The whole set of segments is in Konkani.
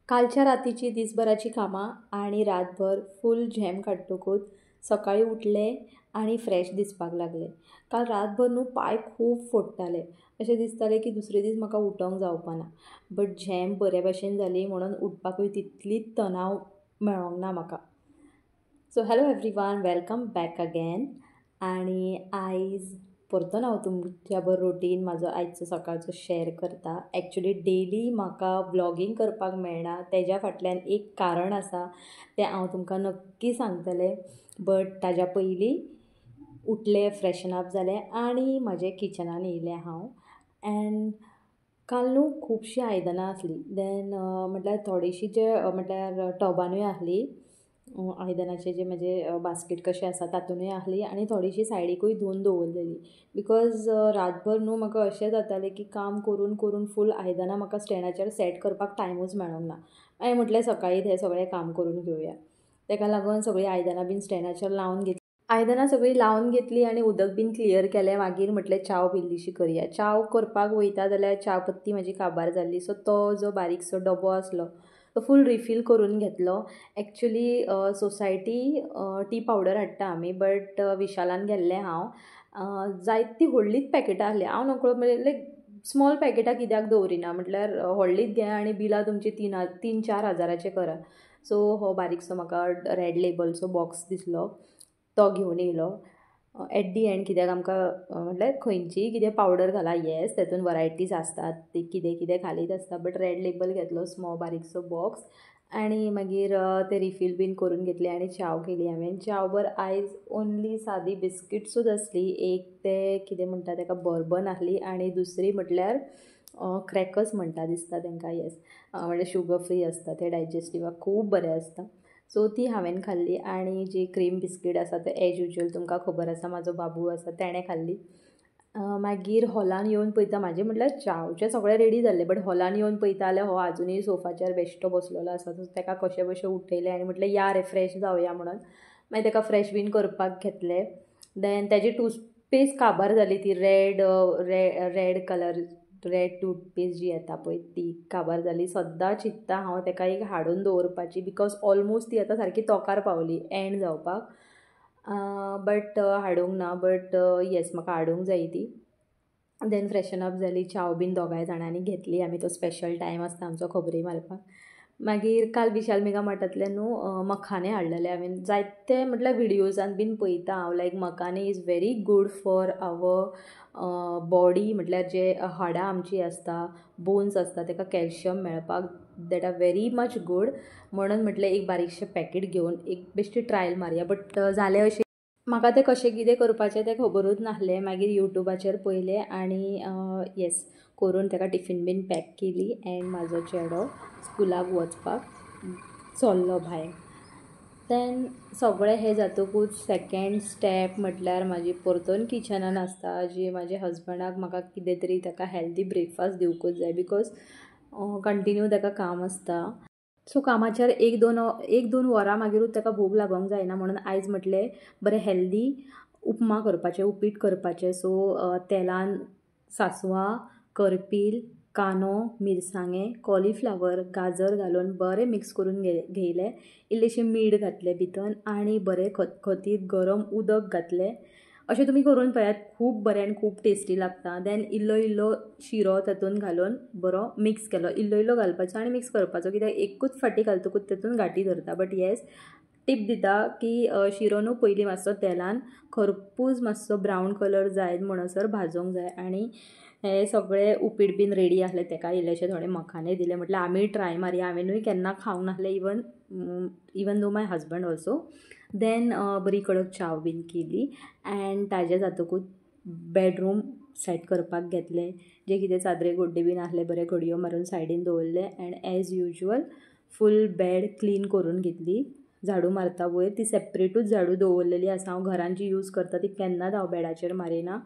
कालच्या रातीची दिसभराची कामां आणि रातभर फूल झेम काडटकूच सकाळीं उठलें आनी फ्रेश दिसपाक लागलें. काल रातभर न्हू पांय खूब फोडटाले. अशें दिसतालें की दुसरे दीस म्हाका उठोंक जावपा ना. बट झेम बरे भाशेन जाली म्हणून उठपाकूय तितलीच तणाव मेळोंक ना म्हाका. So hello everyone, welcome back again. आनी आयज परतून हांव तुमच्या बरोबर रुटीन म्हाजो आयचो सकाळचो शेअर करता. एक्चुली डेली म्हाका व्लॉगिंग करपाक मेळना, तेज्या फाटल्यान एक कारण आसा, तें हांव तुमकां नक्की सांगतलें. बट ताज्या पयलीं उठलें, फ्रेशन अप जालें आनी म्हाजें किचनान येयलें हांव. एण्ड काल न्हू खुबशीं आयदनां आसलीं. देन म्हटल्यार थोडीशीं म्हटल्यार टॉबानूय आहलीं. आयदनाचे जे म्हजे बास्केट कशें आसा तातूंतय आहली आनी थोडीशीं सायडीकूय धुवन दवरलेली. बिकॉज रातभर न्हू म्हाका अशें जातालें की काम करून करून फूल आयदनां म्हाका स्टँडाचेर सेट करपाक टायमूच मेळोंक ना. हांवें म्हटलें सकाळीं हें सगळें काम करून घेवया. ताका लागून सगळीं आयदनां बीन स्टँडाचेर लावन घेतलीं. आयदनां सगळीं लावन घेतलीं आनी उदक बीन क्लियर केलें. मागीर म्हटलें च्या पिल्लीशी करया. च्या करपाक वयता जाल्यार च्या पत्ती म्हजी काबार जाल्ली. सो तो जो बारीकसो डबो आसलो तो फूल रिफील करून घेतलो. एक्चुली सोसायटी टी पावडर हाडटा आमी, बट विशालान गेल्लें हांव. जायतीं व्हडलीच पॅकेटां आहलीं. हांव नकळो लायक स्मॉल पॅकेटां कित्याक दवरिना, म्हटल्यार व्हडलीच घे आनी बिलां तुमची 3-4 हजाराचें करा. सो हो बारीकसो म्हाका रेड लेबलचो बॉक्स दिसलो, तो घेवन येयलो. एट दी एंड कित्याक आमकां म्हटल्यार खंयचीय कितें पावडर घाला, येस तातूंत वरायटीज आसतात, ती कितें कितें घालीत आसता, बट रेड लेबल घेतलो स्मॉल बारीकसो बॉक्स. आनी मागीर ते रिफील बीन करून घेतली आनी च्या केली हांवें. च्या बर आयज ओन्ली सादी बिस्किट्सूच आसली. एक ते कितें म्हणटा ताका बर्बन आहली आनी दुसरी म्हटल्यार क्रॅकर्स म्हणटा दिसता तांकां, येस. म्हणजे शुगर फ्री आसता, ते डायजेस्टिवाक खूब बरें आसता. सो ती हांवें खाल्ली. आनी जी क्रीम बिस्कीट आसा ते एज युजल तुमकां खबर आसा, म्हाजो बाबू आसा तेणें खाल्ली. मागीर हॉलान येवन पळयता, म्हाजें म्हटल्यार च्यावचें सगळें रेडी जाल्लें, बट हॉलान येवन पळयता जाल्यार हो आजुनूय सोफाचेर बेश्टो बसलेलो आसा. सो ताका कशें बशें उठयलें आनी म्हटलें या रे फ्रेश जावया म्हणून. मागीर ताका फ्रेश बीन करपाक घेतलें. देन ताजी टूथपेस्ट काबार जाली, ती रेड कलर रेड टूथपेस्ट जी येता पळय ती काबार जाली. सद्दां चिंत्ता हांव ताका एक हाडून दवरपाची, बिकॉज ऑलमोस्ट ती आतां सारकी तोंकार पावली एंड जावपाक. बट हाडूंक ना. बट येस, म्हाका हाडूंक जाय ती. देन फ्रेशन अप जाली, च्या बीन दोगांय जाणांनी घेतली आमी. तो स्पेशल टायम आसता आमचो खबरी मारपाक. मागीर काल विशाल मेगा मार्टांतल्यान न्हू मखाने हाडलेले हांवें. जायते म्हटल्यार विडियोजान बीन पळयता हांव, लायक मखाने is very good for our body. म्हटल्यार जे हाडां आमची आसता, बोन्स आसता, ताका कॅल्शियम मेळपाक that are very much good. म्हणून म्हटलें एक बारीकशें पॅकेट घेवन एक बेश्टी ट्रायल मारया. बट जालें अशें, म्हाका तें कशें कितें करपाचें तें खबरूच नासलें. मागीर युट्यूबाचेर पळयलें आनी येस करून ताका टिफीन बीन पॅक केली. एंड म्हाजो चेडो स्कुलाक वचपाक चल्लो भायर. देन सगळें हें जातकूच सेकेंड स्टेप म्हटल्यार म्हाजी परतून किचनान आसता, जी म्हाज्या हजबंडाक म्हाका कितें तरी ताका हेल्दी ब्रेकफास्ट दिवकूच जाय, बिकॉज कंटिन्यू ताका काम आसता. सो कामाचेर एक दोन वरां मागीरूच ताका भूक लागोंक जायना. म्हणून आयज म्हटलें बरें हेल्दी उपमा करपाचें, उपीट करपाचें. सो तेलान सांसवां, करपील, कांदो, मिरसांगे, कॉलीफ्लावर, गाजर घालून बरें मिक्स करून घेयलें. इल्लेशें मीठ घातलें भितर आनी बरें खतखतीत गरम उदक घातलें. अशें तुमी करून पळयात, खूब बरें आनी खूब टेस्टी लागता. देन इल्लो इल्लो शिरो तातूंत घालून बरो मिक्स केलो. इल्लो इल्लो घालपाचो आनी मिक्स करपाचो, कित्याक एकूच फाटी घालतकूच तातूंत गांठी धरता. बट येस, टीप दिता की शिरो न्हू पयलीं मातसो तेलान खरपूस मातसो ब्रावन कलर जायत म्हणसर भाजूंक जाय. आनी हें सगळें उपीट बीन रेडी आहलें, ताका इल्लेशे थोडे मखाने दिले. म्हटल्यार आमी ट्राय मारया, हांवेनूय केन्ना खावंक नासलें, even though my husband also. Then बरी कडक च्या बीन केली. एंड ताजें जातकूच बेडरूम सेट करपाक घेतलें. जे कितें चादरे गोड्डे बीन आहले बरे घडयो मारून सायडीन दवरले. And as usual full bed clean करून घेतली. झाडू मारता वयर ती सेपरेटूच झाडू दवरलेली आसा. हांव घरान जी यूज करता ती केन्नाच हांव बेडाचेर मारिना.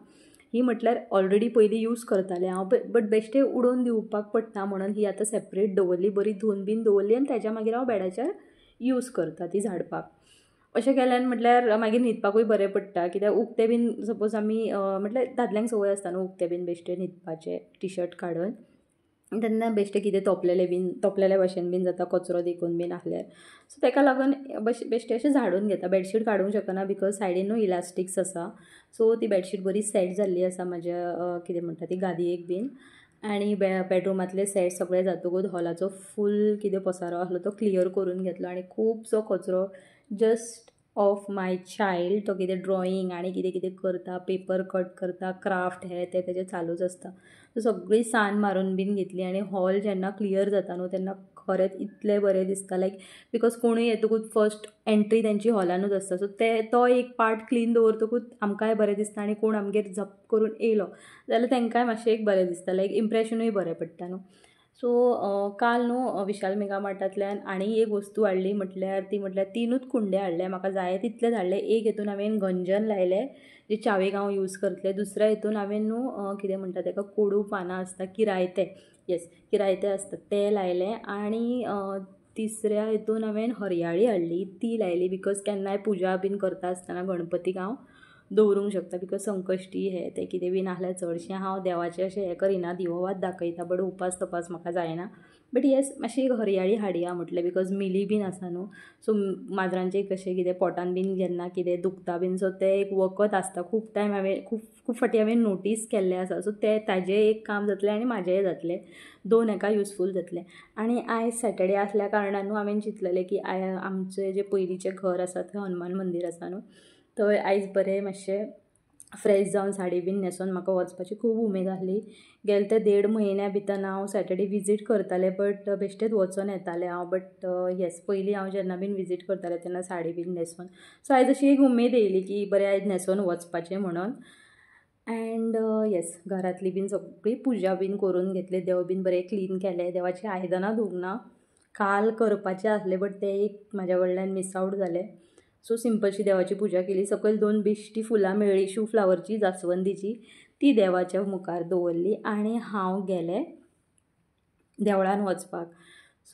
ही म्हटल्यार ऑलरेडी पयलीं यूज करतालें हांव, बट बेश्टें उडोवन दिवपाक पडटा म्हणून ही आतां सेपरेट दवरली, बरी धुवन बीन दवरली. आनी ताज्या मागीर हांव बेडाचेर यूज करता ती झाडपाक. अशें केल्यान म्हटल्यार मागीर न्हिदपाकूय बरें पडटा, कित्याक उकतें बीन सपोज आमी म्हटल्यार दादल्यांक संवय आसता न्हू उकतें बीन बेश्टें न्हिदपाचें टी शर्ट काडून. तेन्ना बेश्टे कितें तोपलेले भशेन बीन जाता कचरो देखून बीन आसल्यार. सो ताका लागून बेश्टे अशें झाडून घेता. बेडशीट काडूंक शकना बिकॉज सायडीन न्हू इलास्टिक्स आसा. सो ती बेडशीट बरी सेट जाल्ली आसा म्हाज्या कितें म्हणटा ती गादयेक बीन. आनी बेडरुमांतले सेट सगळे जातकूच हॉलाचो फूल कितें पसारो आसलो तो क्लियर करून घेतलो आनी खुबसो कचरो जस्ट ऑफ माय चायल्ड तो कितें ड्रॉईंग आनी कितें कितें करता, पेपर कट करता, क्राफ्ट हें तें तेजें चालूच आसता. सो सगळी सान मारून बीन घेतली आनी हॉल जेन्ना क्लियर जाता न्हू तेन्ना खरेंच इतलें बरें दिसता. लायक बिकॉज कोणूय येतकूच फर्स्ट एंट्री तेंची हॉलानूच आसता. सो तो एक पार्ट क्लीन दवरतकूच आमकांय बरें दिसता आनी कोण आमगेर झप करून येयलो जाल्यार तांकांय मातशें एक बरें दिसता. लायक इम्प्रेशनूय बरें पडटा न्हू. सो काल न्हू विशाल मेगा मार्टांतल्यान आनी एक वस्तू हाडली म्हटल्यार 3ूच कुंडे हाडले. म्हाका जाय तितलेच हाडले. एक हितून हांवें गंजन लायलें जे च्यावेक हांव यूज करतलें. दुसऱ्या हितून हांवें न्हू कितें म्हणटा ताका कोडू पानां आसता किरायते, येस किरायते आसता ते लायले. आनी तिसऱ्या हितून हांवें हरयाळी हाडली ती लायली बिकॉज केन्नाय पुजा बीन करता आसतना गणपतीक हांव दवरूंक शकता. बिकॉज संकश्टी हें तें कितें बीन आसल्यार चडशें हांव देवाचें अशें हें करिना, दिवोवाद दाखयता. बट उपास तपास म्हाका जायना. बट येस मातशी एक हरयाळी हाडया म्हटलें बिकॉज मिली बीन आसा न्हू. सो माजरांचें कशें कितें पोटान बीन जेन्ना कितें दुखता बीन सो तें एक वखद आसता. खूब टायम हांवें खूब फावटी हांवें नोटीस केल्लें आसा. सो तें ताजें एक काम जातलें आनी म्हाजेंय जातलें. दोन हाका युजफूल जातलें. आनी आयज सॅटर्डे आसल्या कारणान न्हू हांवें चिंतलेलें की आमचें जें पयलींचें घर आसा थंय हनुमान मंदीर आसा न्हू थंय आयज बरें मातशें फ्रेश जावन साडी बीन न्हेसून म्हाका वचपाची खूब उमेद आसली. गेले ते 1.5 म्हयन्या भितर हांव सॅटर्डे विजीट करतालें बट बेश्टेच वचून येतालें हांव. बट येस पयलीं हांव जेन्ना बीन विजीट करतालें तेन्ना साडी बीन न्हेसून. सो आयज अशी एक उमेद येयली की बरें आयज न्हेसून वचपाचें म्हणून. अँड येस घरांतली बीन सगळी पुजा बीन करून घेतली. देव बीन बरें क्लीन केलें. देवाचीं आयदनां धुवंक ना. काल करपाचें आसलें बट तें एक म्हाज्या कडल्यान मिस आवट जालें. सो सिंपलशी देवाची पुजा केली. सकयल 2 बेश्टी फुलां मेळ्ळी शू फ्लावरची जासवंदीची ती देवाच्या मुखार दवरली आनी हांव गेलें देवळान वचपाक.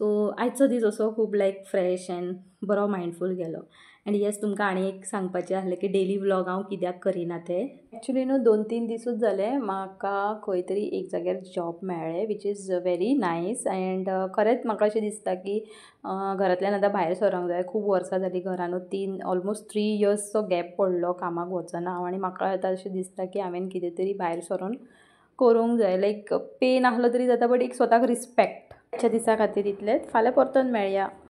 सो आयचो दीस असो खूब लायक फ्रेश एंड बरो मायंडफूल गेलो. एंड येस तुमकां आनी एक सांगपाचें आसलें की डेली व्लॉग हांव कित्याक करिना तें. एक्चुली न्हू 2-3 दिसूच जाले म्हाका खंय तरी एक जाग्यार जॉब मेळ्ळें which is very nice. And खरेंच म्हाका अशें दिसता की घरांतल्यान आतां भायर सरोंक जाय. खूब वर्सां जालीं घरानूच ऑलमोस्ट 3 इयर्सचो गॅप पडलो कामाक वचना हांव. आनी म्हाका आतां अशें दिसता की हांवें कितें तरी भायर सरोन करूंक जाय. लायक पे नासलो तरी जाता बट एक स्वताक रिस्पेक्ट. आजच्या दिसा खातीर इतलेंच. फाल्यां परतून मेळया.